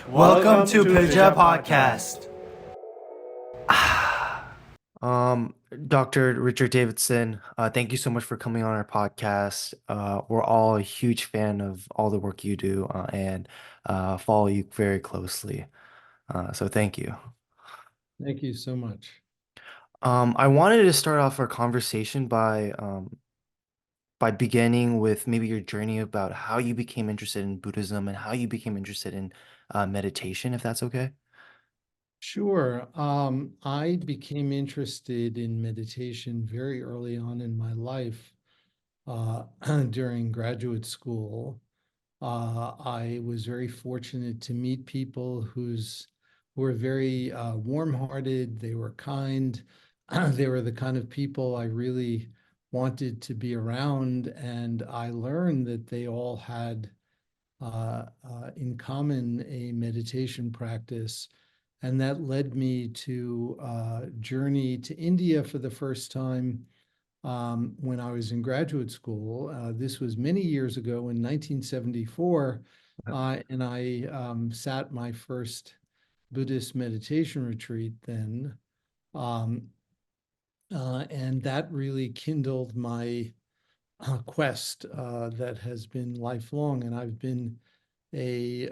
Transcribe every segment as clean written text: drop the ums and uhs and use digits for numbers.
Welcome to Pija Podcast. Dr. Richard Davidson, thank you so much for coming on our podcast. We're all a huge fan of all the work you do and follow you very closely. So thank you. Thank you so much. I wanted to start off our conversation by beginning with maybe your journey about how you became interested in Buddhism and how you became interested in meditation, if that's okay. Sure. I became interested in meditation very early on in my life during graduate school. I was very fortunate to meet people who were very warm-hearted. They were kind. They were the kind of people I really wanted to be around, and I learned that they all had in common a meditation practice. And that led me to journey to India for the first time when I was in graduate school. This was many years ago in 1974, and I sat my first Buddhist meditation retreat then. Um, and that really kindled my quest that has been lifelong. And I've been a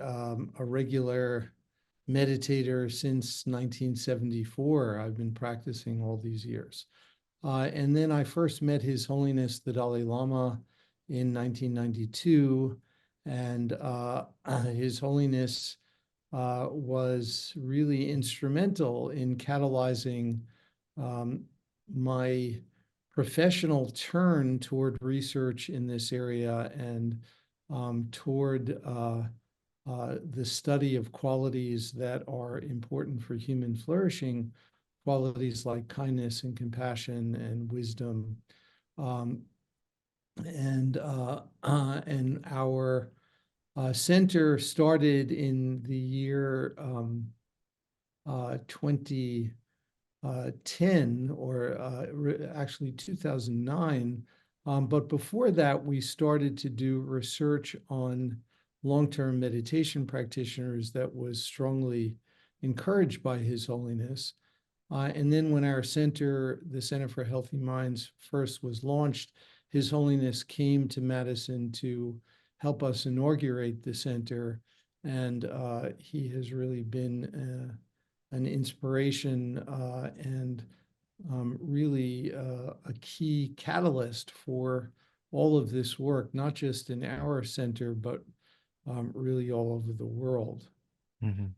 regular meditator since 1974. I've been practicing all these years. And then I first met His Holiness the Dalai Lama in 1992. And His Holiness was really instrumental in catalyzing um, my professional turn toward research in this area and toward the study of qualities that are important for human flourishing, qualities like kindness and compassion and wisdom. Um, and our center started in the year 2010, or actually 2009. But before that, we started to do research on long-term meditation practitioners that was strongly encouraged by His Holiness. And then when our center, the Center for Healthy Minds, first was launched, His Holiness came to Madison to help us inaugurate the center. And he has really been an inspiration and really a key catalyst for all of this work, not just in our center, but really all over the world. Mhm.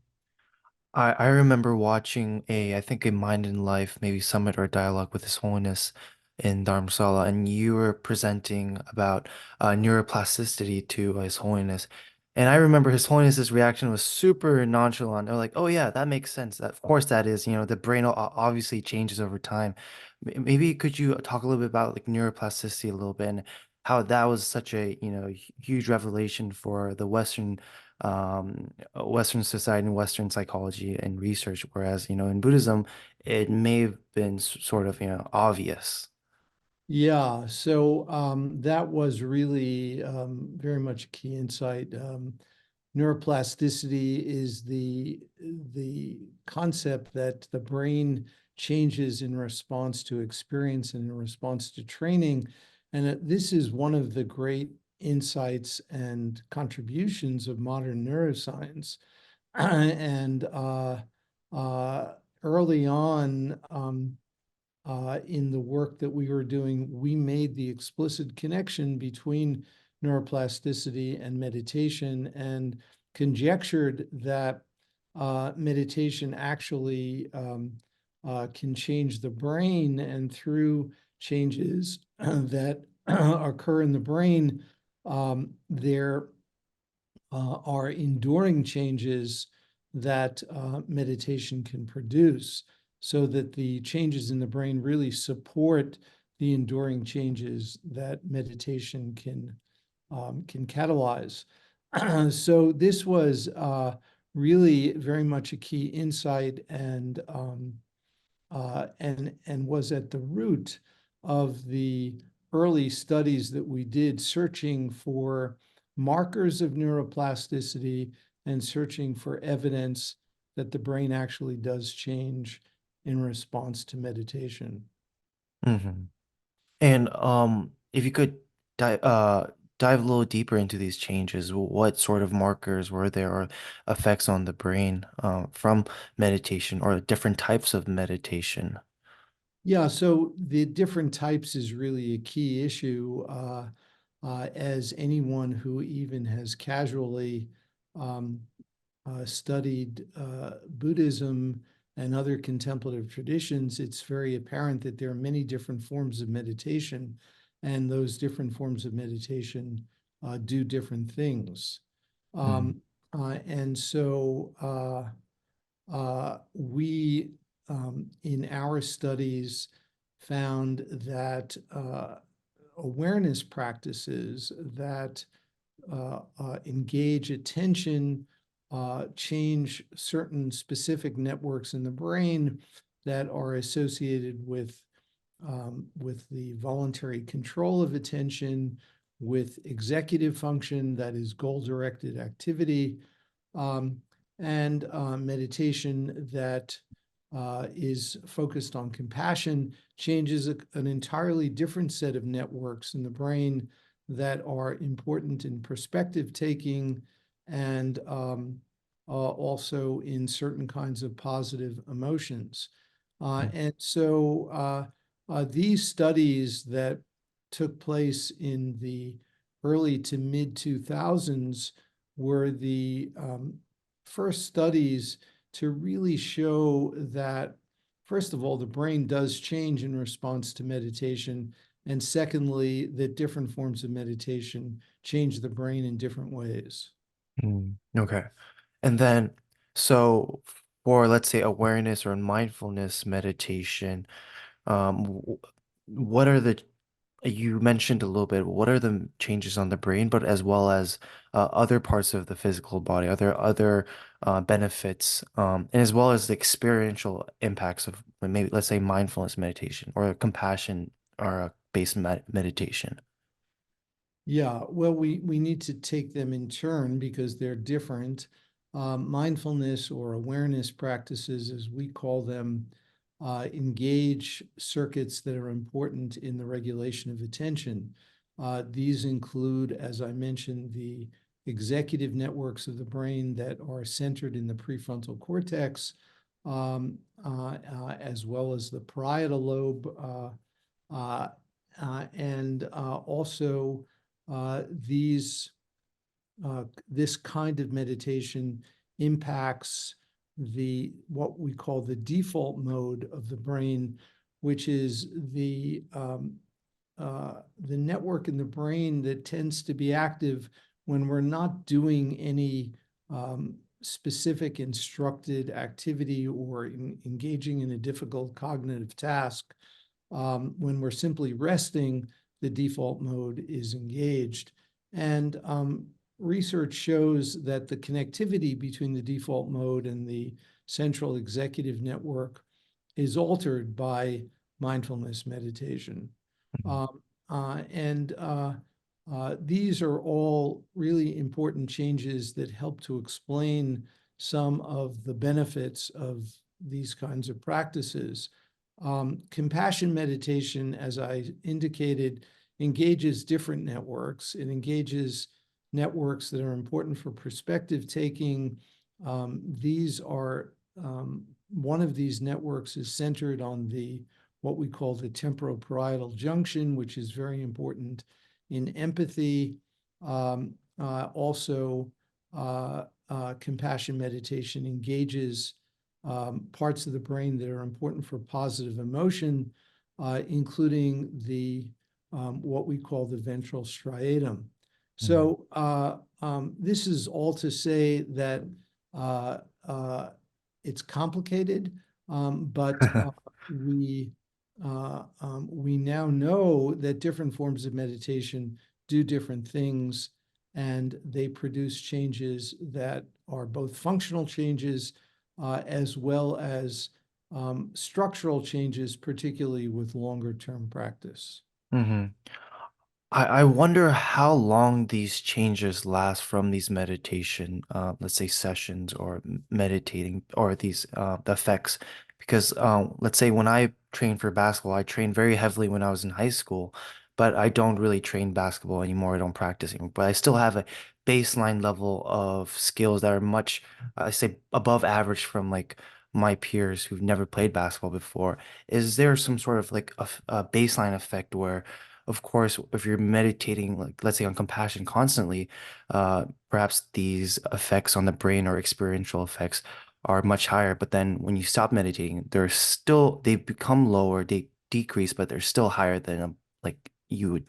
I remember watching I think a Mind in Life, maybe summit or dialogue with His Holiness in Dharamsala, and you were presenting about neuroplasticity to His Holiness. And I remember His Holiness's reaction was super nonchalant. They're like, "Oh yeah, that makes sense. Of course that is. The brain obviously changes over time." Maybe could you talk a little bit about like neuroplasticity a little bit and how that was such a, huge revelation for the Western society and Western psychology and research, whereas, in Buddhism, it may have been sort of, obvious. Yeah, so that was really very much a key insight. Neuroplasticity is the concept that the brain changes in response to experience and in response to training. And this is one of the great insights and contributions of modern neuroscience. And uh, early on, in the work that we were doing, we made the explicit connection between neuroplasticity and meditation and conjectured that meditation actually can change the brain, and through changes that occur in the brain, there are enduring changes that meditation can produce, so that the changes in the brain really support the enduring changes that meditation can catalyze. So this was really very much a key insight, and was at the root of the early studies that we did searching for markers of neuroplasticity and searching for evidence that the brain actually does change in response to meditation. Hmm. And if you could dive a little deeper into these changes, what sort of markers were there or effects on the brain from meditation or different types of meditation? Yeah, so the different types is really a key issue. As anyone who even has casually um, studied Buddhism and other contemplative traditions, it's very apparent that there are many different forms of meditation, and those different forms of meditation do different things. Mm, Um, and so we, in our studies, found that awareness practices that engage attention, change certain specific networks in the brain that are associated with the voluntary control of attention, with executive function, that is goal-directed activity, um, and meditation that is focused on compassion changes an entirely different set of networks in the brain that are important in perspective taking and also in certain kinds of positive emotions. mm, And so these studies that took place in the early to mid 2000s were the first studies to really show that, first of all, the brain does change in response to meditation. And secondly, that different forms of meditation change the brain in different ways. Okay. And then, so for let's say awareness or mindfulness meditation, w- what are the you mentioned a little bit, what are the changes on the brain, but as well as other parts of the physical body? Are there other benefits, and as well as the experiential impacts of maybe, let's say, mindfulness meditation or compassion or based meditation? Yeah, well, we need to take them in turn because they're different. Mindfulness or awareness practices, as we call them, engage circuits that are important in the regulation of attention. These include, as I mentioned, the executive networks of the brain that are centered in the prefrontal cortex, as well as the parietal lobe, uh, and also these this kind of meditation impacts the what we call the default mode of the brain, which is the network in the brain that tends to be active when we're not doing any specific instructed activity or engaging in a difficult cognitive task. When we're simply resting, the default mode is engaged. And research shows that the connectivity between the default mode and the central executive network is altered by mindfulness meditation. Um, and these are all really important changes that help to explain some of the benefits of these kinds of practices. Compassion meditation, as I indicated, engages different networks. It engages networks that are important for perspective taking. These are one of these networks is centered on the what we call the temporoparietal junction, which is very important in empathy. Also, compassion meditation engages parts of the brain that are important for positive emotion, including the what we call the ventral striatum. Mm, So this is all to say that uh, uh, it's complicated, but we we now know that different forms of meditation do different things, and they produce changes that are both functional changes as well as structural changes, particularly with longer term practice. hmm I wonder how long these changes last from these meditation, let's say sessions or meditating or these the effects. Because let's say when I trained for basketball, I trained very heavily when I was in high school, but I don't really train basketball anymore. I don't practice anymore, but I still have a baseline level of skills that are much, I say, above average from like my peers who've never played basketball before. Is there some sort of like a baseline effect where of course, if you're meditating, like let's say on compassion constantly, perhaps these effects on the brain or experiential effects are much higher. But then when you stop meditating, they become lower, they decrease, but they're still higher than like you would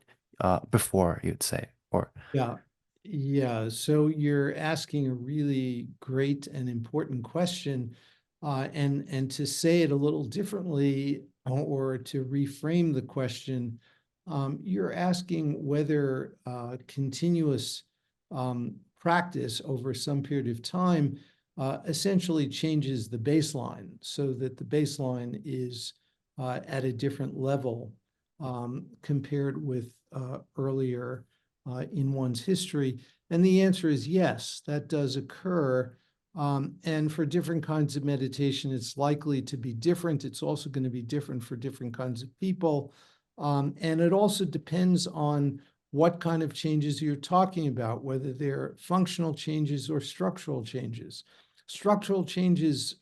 before, you would say. Or Yeah, yeah. So you're asking a really great and important question, and to say it a little differently, or to reframe the question, you're asking whether continuous practice over some period of time essentially changes the baseline, so that the baseline is at a different level compared with earlier in one's history? And the answer is yes, that does occur. And for different kinds of meditation, it's likely to be different. It's also going to be different for different kinds of people. And it also depends on what kind of changes you're talking about, whether they're functional changes or structural changes. Structural changes,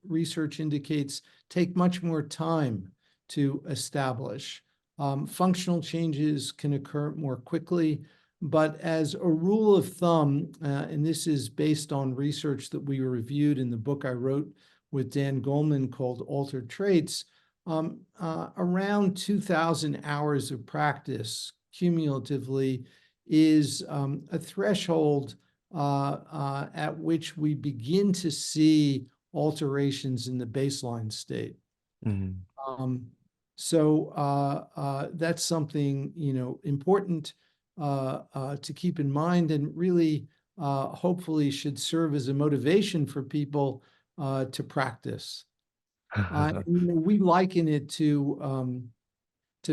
research indicates, take much more time to establish. Functional changes can occur more quickly, but as a rule of thumb, and this is based on research that we reviewed in the book I wrote with Dan Goleman called Altered Traits, around 2,000 hours of practice cumulatively is a threshold at which we begin to see alterations in the baseline state. mm, Um, so that's something, important to keep in mind, and really hopefully should serve as a motivation for people to practice. We liken it to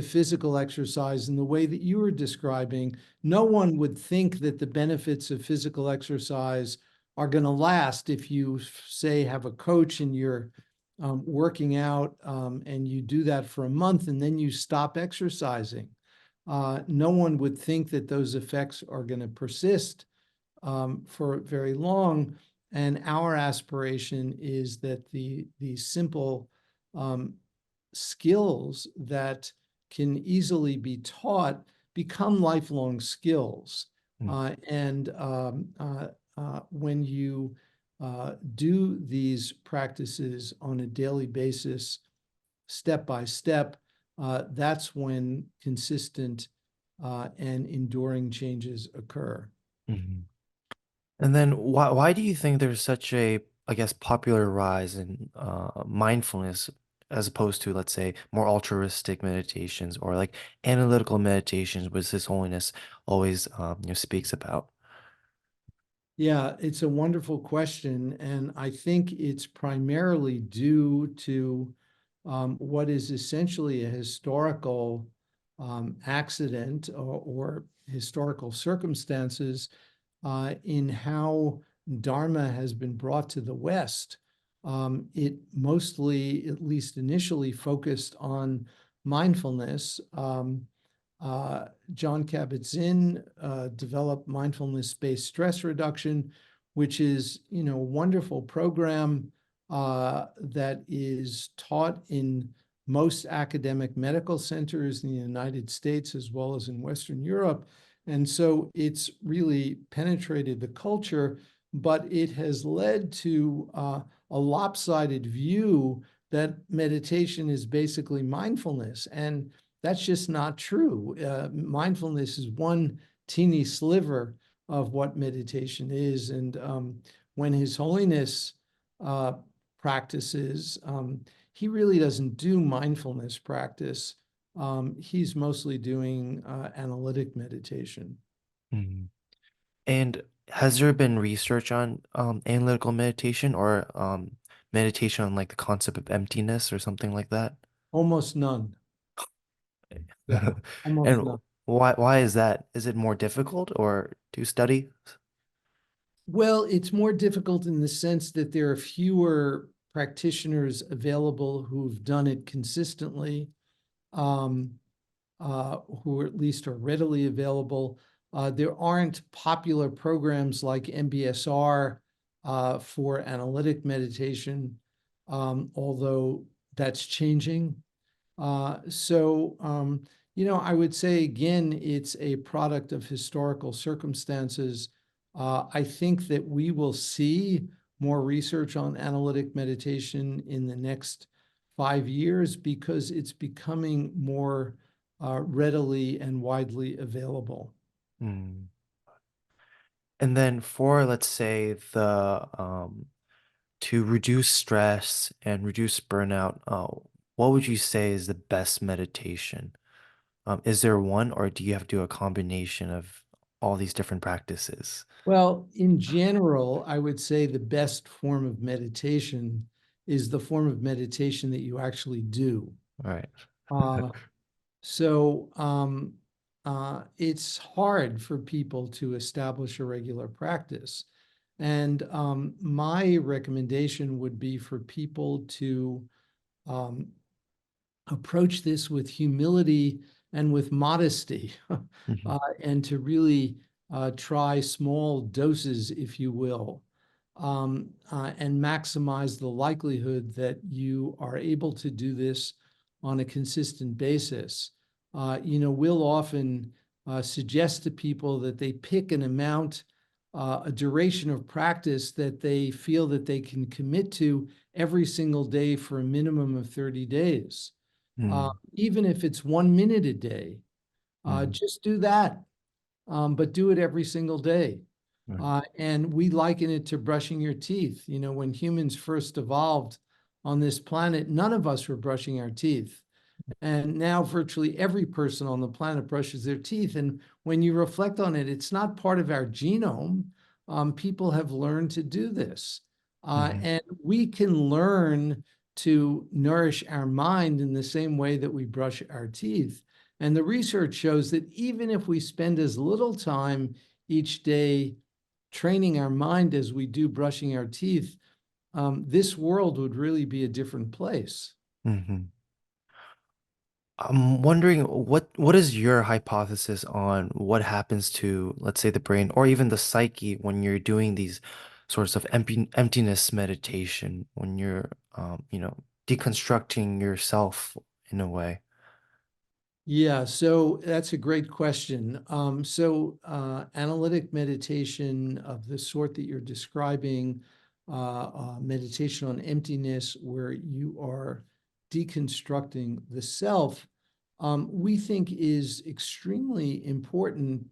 physical exercise in the way that you were describing. No one would think that the benefits of physical exercise are going to last if you, say, have a coach and you're working out, and you do that for a month and then you stop exercising. No one would think that those effects are going to persist for very long. And our aspiration is that the simple um, skills that can easily be taught become lifelong skills. mm, When you do these practices on a daily basis, step by step, that's when consistent and enduring changes occur. mm. And then why do you think there's such a, I guess, popular rise in mindfulness as opposed to, let's say, more altruistic meditations or like analytical meditations, which His Holiness always speaks about? Yeah, it's a wonderful question, and I think it's primarily due to what is essentially a historical accident, or historical circumstances in how Dharma has been brought to the West. It mostly, at least initially, focused on mindfulness. John Kabat-Zinn developed mindfulness-based stress reduction, which is, a wonderful program that is taught in most academic medical centers in the United States as well as in Western Europe. And so it's really penetrated the culture, but it has led to a lopsided view that meditation is basically mindfulness. And that's just not true. Mindfulness is one teeny sliver of what meditation is. And when His Holiness uh, practices, he really doesn't do mindfulness practice. He's mostly doing analytic meditation. Mhm. And has there been research on analytical meditation or meditation on like the concept of emptiness or something like that? Almost none. Yeah, almost And none. Why is that? Is it more difficult or to study? Well, it's more difficult in the sense that there are fewer practitioners available who've done it consistently, um, who at least are readily available. There aren't popular programs like MBSR for analytic meditation, although that's changing. I would say again, it's a product of historical circumstances. I think that we will see more research on analytic meditation in the next 5 years because it's becoming more readily and widely available. Mm. And then for, let's say, the to reduce stress and reduce burnout, what would you say is the best meditation? Is there one, or do you have to do a combination of all these different practices? Well, in general, I would say the best form of meditation is the form of meditation that you actually do. All right. Uh, it's hard for people to establish a regular practice. And my recommendation would be for people to um, approach this with humility and with modesty, Mhm. and to really try small doses, if you will, and maximize the likelihood that you are able to do this on a consistent basis. We'll often suggest to people that they pick an amount, a duration of practice that they feel that they can commit to every single day for a minimum of 30 days. Mm, Even if it's 1 minute a day, mm, just do that, but do it every single day. right. And we liken it to brushing your teeth. When humans first evolved on this planet, none of us were brushing our teeth. And now virtually every person on the planet brushes their teeth. And when you reflect on it, it's not part of our genome. People have learned to do this. Mhm, And we can learn to nourish our mind in the same way that we brush our teeth. And the research shows that even if we spend as little time each day training our mind as we do brushing our teeth, this world would really be a different place. mhm. I'm wondering what is your hypothesis on what happens to, let's say, the brain or even the psyche when you're doing these sorts of emptiness meditation, when you're deconstructing yourself in a way. Yeah, so that's a great question. Analytic meditation of the sort that you're describing, meditation on emptiness, where you are deconstructing the self, we think is extremely important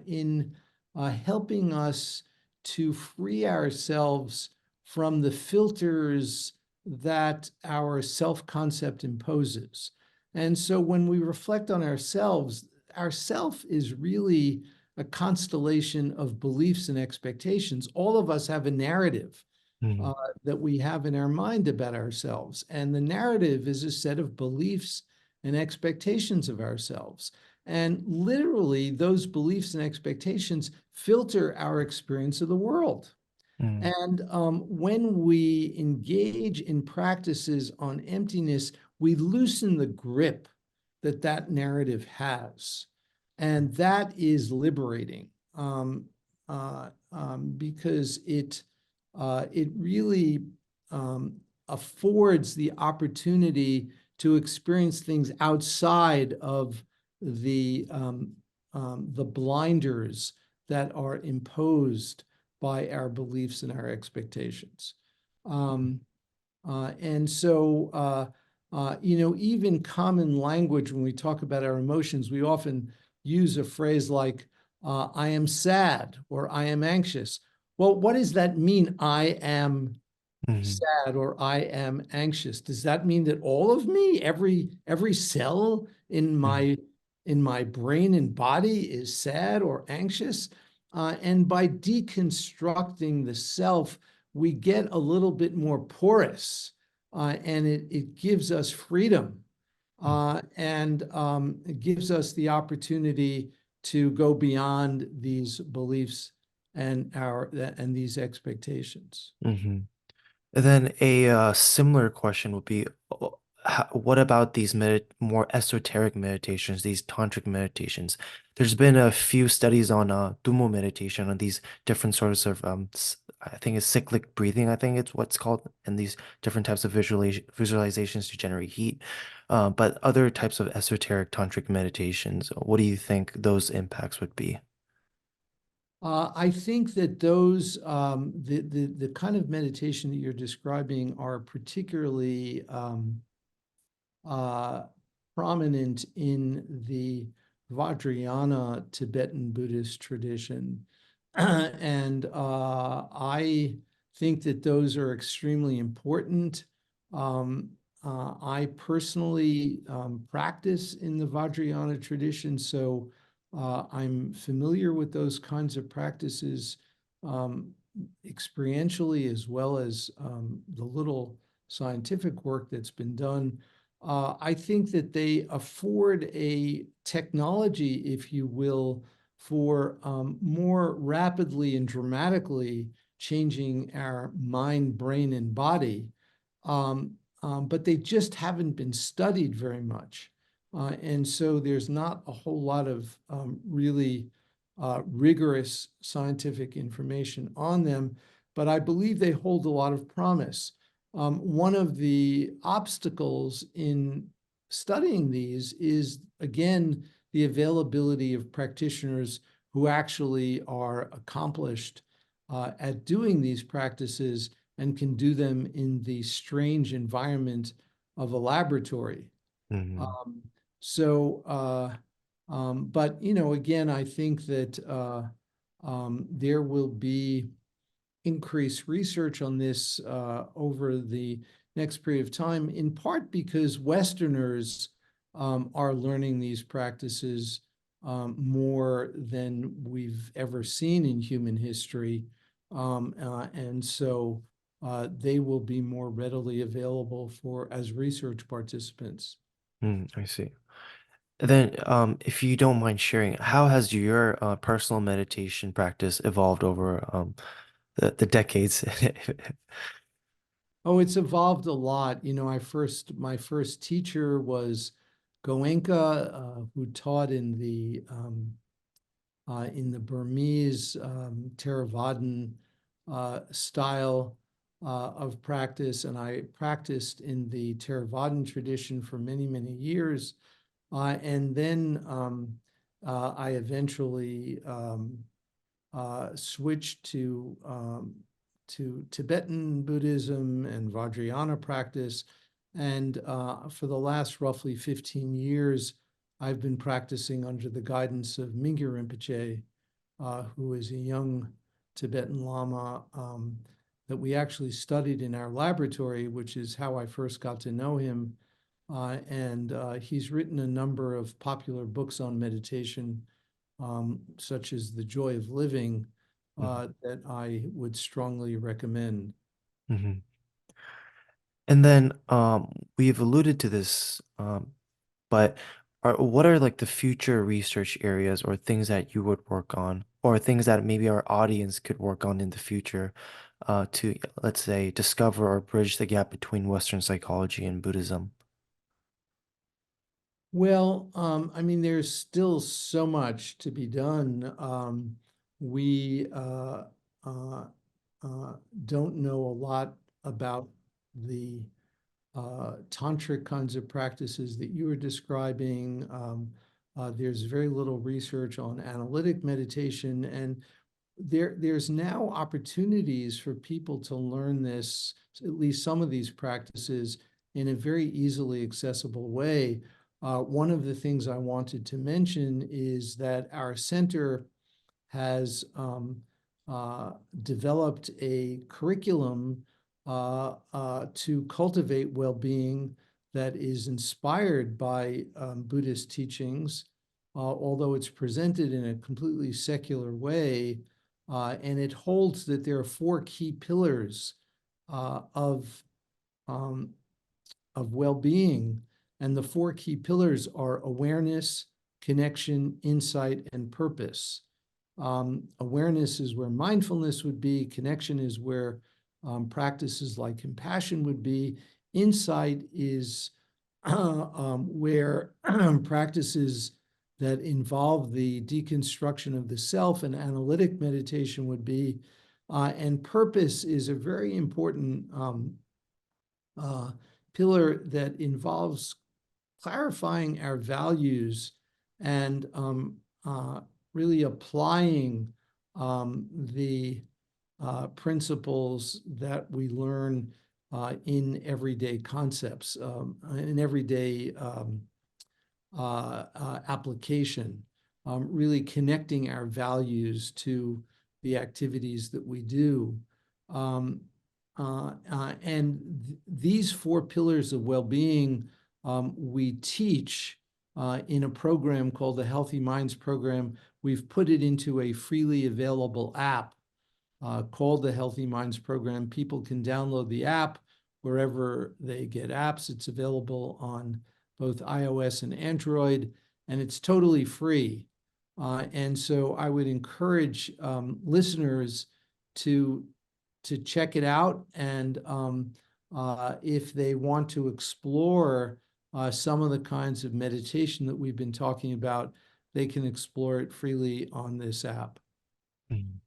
in helping us to free ourselves from the filters that our self-concept imposes. And so when we reflect on ourselves, ourself is really a constellation of beliefs and expectations. All of us have a narrative Mm, uh, that we have in our mind about ourselves. And the narrative is a set of beliefs and expectations of ourselves. And literally, those beliefs and expectations filter our experience of the world. mm, And when we engage in practices on emptiness, we loosen the grip that that narrative has. And that is liberating, because it really affords the opportunity to experience things outside of the blinders that are imposed by our beliefs and our expectations. Um, and so, even common language, when we talk about our emotions, we often use a phrase like, I am sad or I am anxious. Well, what does that mean? I am mhm, sad or I am anxious. Does that mean that all of me, every cell mm, in my brain and body is sad or anxious? And by deconstructing the self, we get a little bit more porous, and it gives us freedom. and it gives us the opportunity to go beyond these beliefs and these expectations. Mm-hmm. And then a similar question would be, what about these more esoteric meditations, these tantric meditations? There's been a few studies on Tumo meditation, on these different sorts of I think it's cyclic breathing, I think it's what's called, and these different types of visualizations to generate heat. But other types of esoteric tantric meditations, what do you think those impacts would be? I think that those the kind of meditation that you're describing are particularly uh, prominent in the Vajrayana Tibetan Buddhist tradition. And I think that those are extremely important. Um, I personally practice in the Vajrayana tradition, so I'm familiar with those kinds of practices um, experientially, as well as the little scientific work that's been done. I think that they afford a technology, if you will, for more rapidly and dramatically changing our mind, brain, and body. Um, but they just haven't been studied very much. And so there's not a whole lot of really rigorous scientific information on them, but I believe they hold a lot of promise. One of the obstacles in studying these is, again, the availability of practitioners who actually are accomplished at doing these practices and can do them in the strange environment of a laboratory. Mm-hmm. Um, so, but again, I think that there will be increase research on this over the next period of time, in part because Westerners are learning these practices more than we've ever seen in human history. And so they will be more readily available for as research participants. I see. Then, if you don't mind sharing, how has your personal meditation practice evolved over the decades? Oh, it's evolved a lot. My first teacher was Goenka, who taught in the Burmese Theravadan style of practice, and I practiced in the Theravadan tradition for many, many years. And then I eventually switched to Tibetan Buddhism and Vajrayana practice. And for the last roughly 15 years, I've been practicing under the guidance of Mingyur Rinpoche, who is a young Tibetan Lama that we actually studied in our laboratory, which is how I first got to know him. And he's written a number of popular books on meditation, such as The Joy of Living, that I would strongly recommend. Mhm. And then we've alluded to this, but what are like the future research areas or things that you would work on, or things that maybe our audience could work on in the future to, let's say, discover or bridge the gap between Western psychology and Buddhism? Well, I mean, there's still so much to be done. We uh, uh, don't know a lot about the tantric kinds of practices that you were describing. There's very little research on analytic meditation, and there's now opportunities for people to learn this, at least some of these practices, in a very easily accessible way. One of the things I wanted to mention is that our center has developed a curriculum to cultivate well-being that is inspired by Buddhist teachings, although it's presented in a completely secular way. And it holds that there are four key pillars uh, of, um, of well-being. And the four key pillars are awareness, connection, insight, and purpose. Awareness is where mindfulness would be. Connection is where practices like compassion would be. Insight is where practices that involve the deconstruction of the self and analytic meditation would be. And purpose is a very important pillar that involves clarifying our values and really applying the principles that we learn in everyday concepts, in everyday application, really connecting our values to the activities that we do. And these four pillars of well-being we teach in a program called the Healthy Minds Program. We've put it into a freely available app called the Healthy Minds Program. People can download the app wherever they get apps. It's available on both iOS and Android, and it's totally free. And so I would encourage listeners to check it out. And if they want to explore some of the kinds of meditation that we've been talking about, they can explore it freely on this app. Mhm.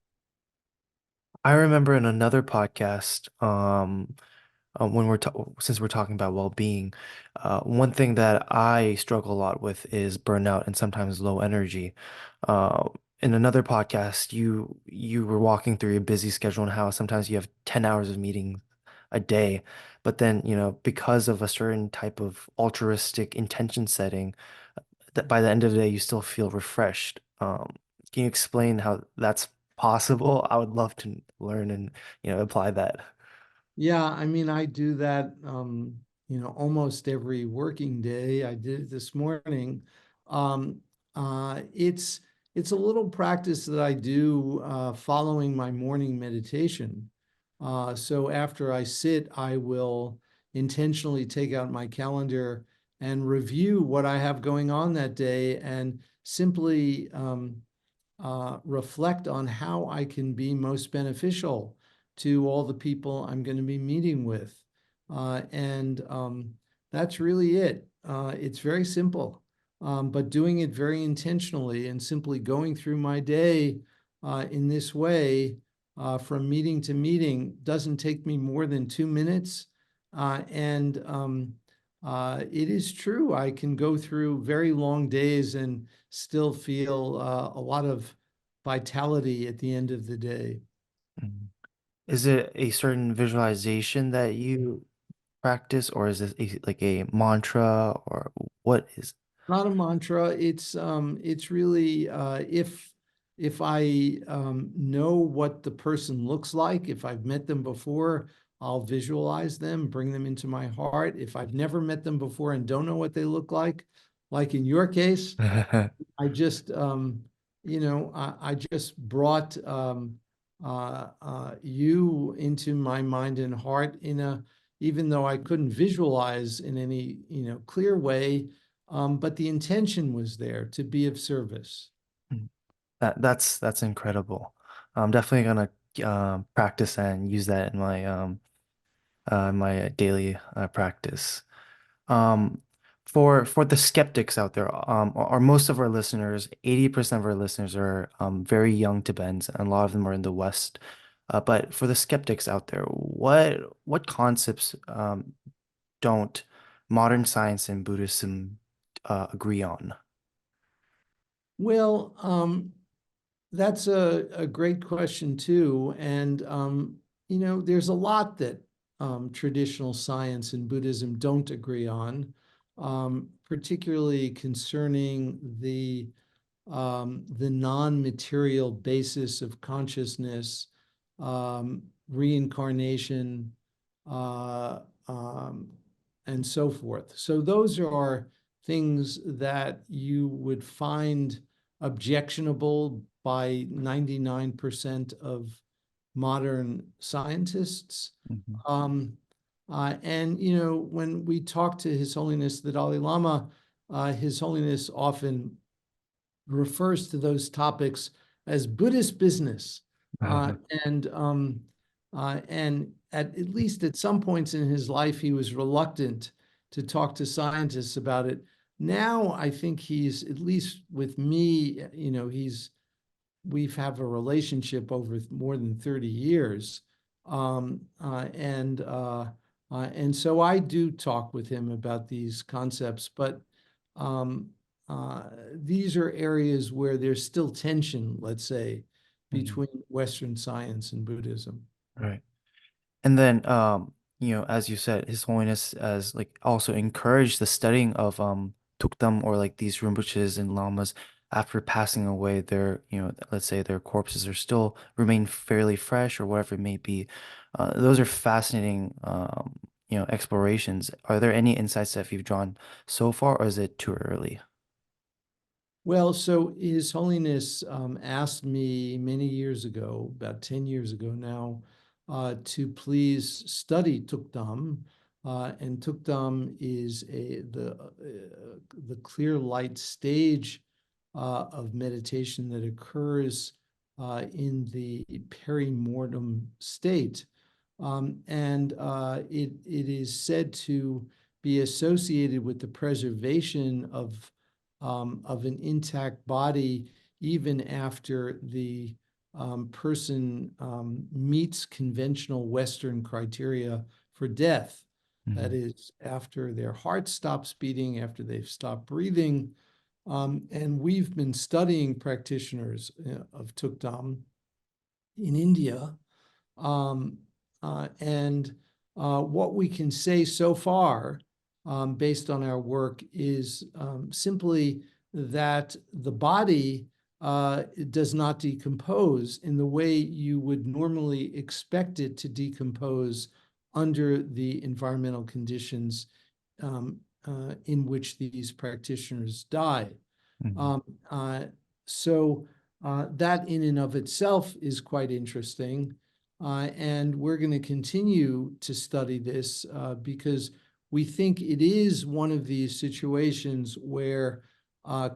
I remember in another podcast, when since we're talking about well-being, one thing that I struggle a lot with is burnout and sometimes low energy. Uh, in another podcast, you were walking through your busy schedule and how sometimes you have 10 hours of meetings a day, but then, because of a certain type of altruistic intention setting, that by the end of the day you still feel refreshed. Can you explain how that's possible? I would love to learn and, apply that. Yeah, I mean, I do that, almost every working day. I did it this morning. Um, it's a little practice that I do following my morning meditation. So after I sit, I will intentionally take out my calendar and review what I have going on that day and simply reflect on how I can be most beneficial to all the people I'm going to be meeting with. And that's really it. It's very simple, but doing it very intentionally and simply going through my day in this way from meeting to meeting doesn't take me more than 2 minutes. And it is true, I can go through very long days and still feel a lot of vitality at the end of the day. Mhm. Is it a certain visualization that you practice, or is this like a mantra, or what is? Not a mantra. It's really if I know what the person looks like, if I've met them before, I'll visualize them, bring them into my heart. If I've never met them before and don't know what they look like in your case, I just, I just brought you into my mind and heart even though I couldn't visualize in any, clear way, but the intention was there to be of service. That's incredible. I'm definitely gonna practice and use that in my daily practice. Um, for the skeptics out there, are most of our listeners, 80% of our listeners are very young Tibetans, and a lot of them are in the West. But for the skeptics out there, what concepts don't modern science and Buddhism agree on? Well, that's a great question too. And, there's a lot that traditional science and Buddhism don't agree on, particularly concerning the non-material basis of consciousness, reincarnation, uh, um, and so forth. So those are things that you would find objectionable by 99% of modern scientists. Mhm. Um, And, when we talk to His Holiness the Dalai Lama, His Holiness often refers to those topics as Buddhist business. Uh, and and at least at some points in his life, he was reluctant to talk to scientists about it. Now, I think he's, at least with me, we've have a relationship over more than 30 years. And so I do talk with him about these concepts, but um, these are areas where there's still tension, let's say, Mhm. between Western science and Buddhism. Right. And then, as you said, His Holiness as like also encouraged the studying of tukdam, or like these rinpoches and lamas after passing away. Their, let's say their corpses are still remain fairly fresh or whatever it may be. Those are fascinating, explorations. Are there any insights that you've drawn so far, or is it too early? Well, so His Holiness asked me many years ago, about 10 years ago now, to please study Tukdam. And Tukdam is the clear light stage of meditation that occurs in the perimortem state. And it is said to be associated with the preservation of an intact body even after the person meets conventional Western criteria for death. That Mhm. is, after their heart stops beating, after they've stopped breathing. And we've been studying practitioners of Tukdam in India. Um, and what we can say so far, based on our work, is simply that the body does not decompose in the way you would normally expect it to decompose under the environmental conditions um, in which these practitioners die. Mhm. Um, uh, so that in and of itself is quite interesting. And we're going to continue to study this because we think it is one of these situations where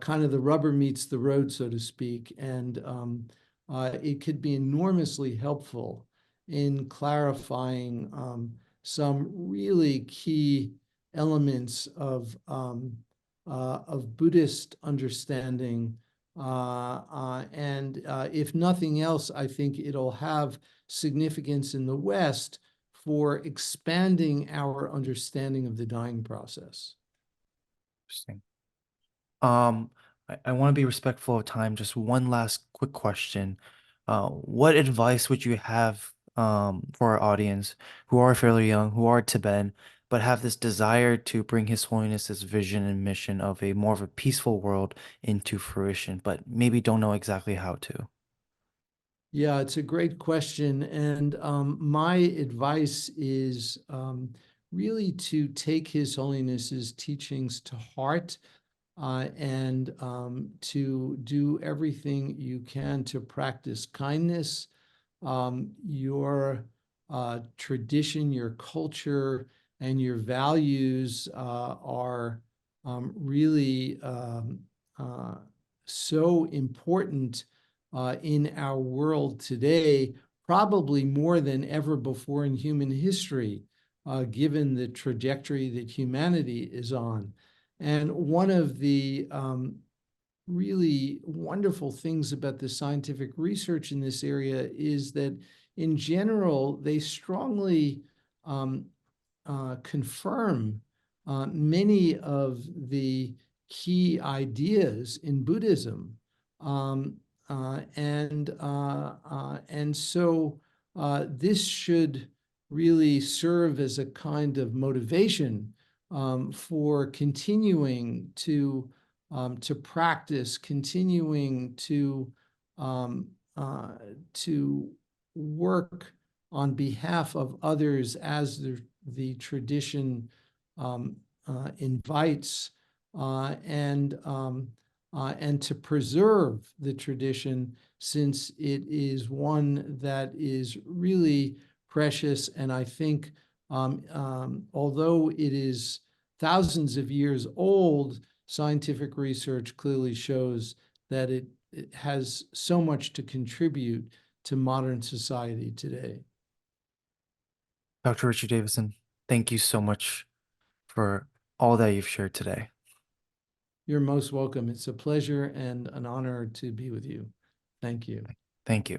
kind of the rubber meets the road, so to speak. And it could be enormously helpful in clarifying some really key elements of Buddhist understanding. And if nothing else, I think it'll have significance in the West for expanding our understanding of the dying process. Interesting. Um, I want to be respectful of time. Just one last quick question. What advice would you have for our audience who are fairly young, who are Tibetan, but have this desire to bring His Holiness's vision and mission of a more of a peaceful world into fruition, but maybe don't know exactly how to? Yeah, it's a great question. And my advice is really to take His Holiness's teachings to heart and to do everything you can to practice kindness. Your tradition, your culture, and your values are really uh, so important in our world today, probably more than ever before in human history, given the trajectory that humanity is on. And one of the really wonderful things about the scientific research in this area is that, in general, they strongly um, confirm many of the key ideas in Buddhism. Um, and so this should really serve as a kind of motivation for continuing to practice, continuing um, uh, to work on behalf of others as the tradition um, invites, uh, and and to preserve the tradition, since it is one that is really precious, and I think Although it is thousands of years old, scientific research clearly shows that it has so much to contribute to modern society today. Dr. Richard Davidson, thank you so much for all that you've shared today. You're most welcome. It's a pleasure and an honor to be with you. Thank you. Thank you.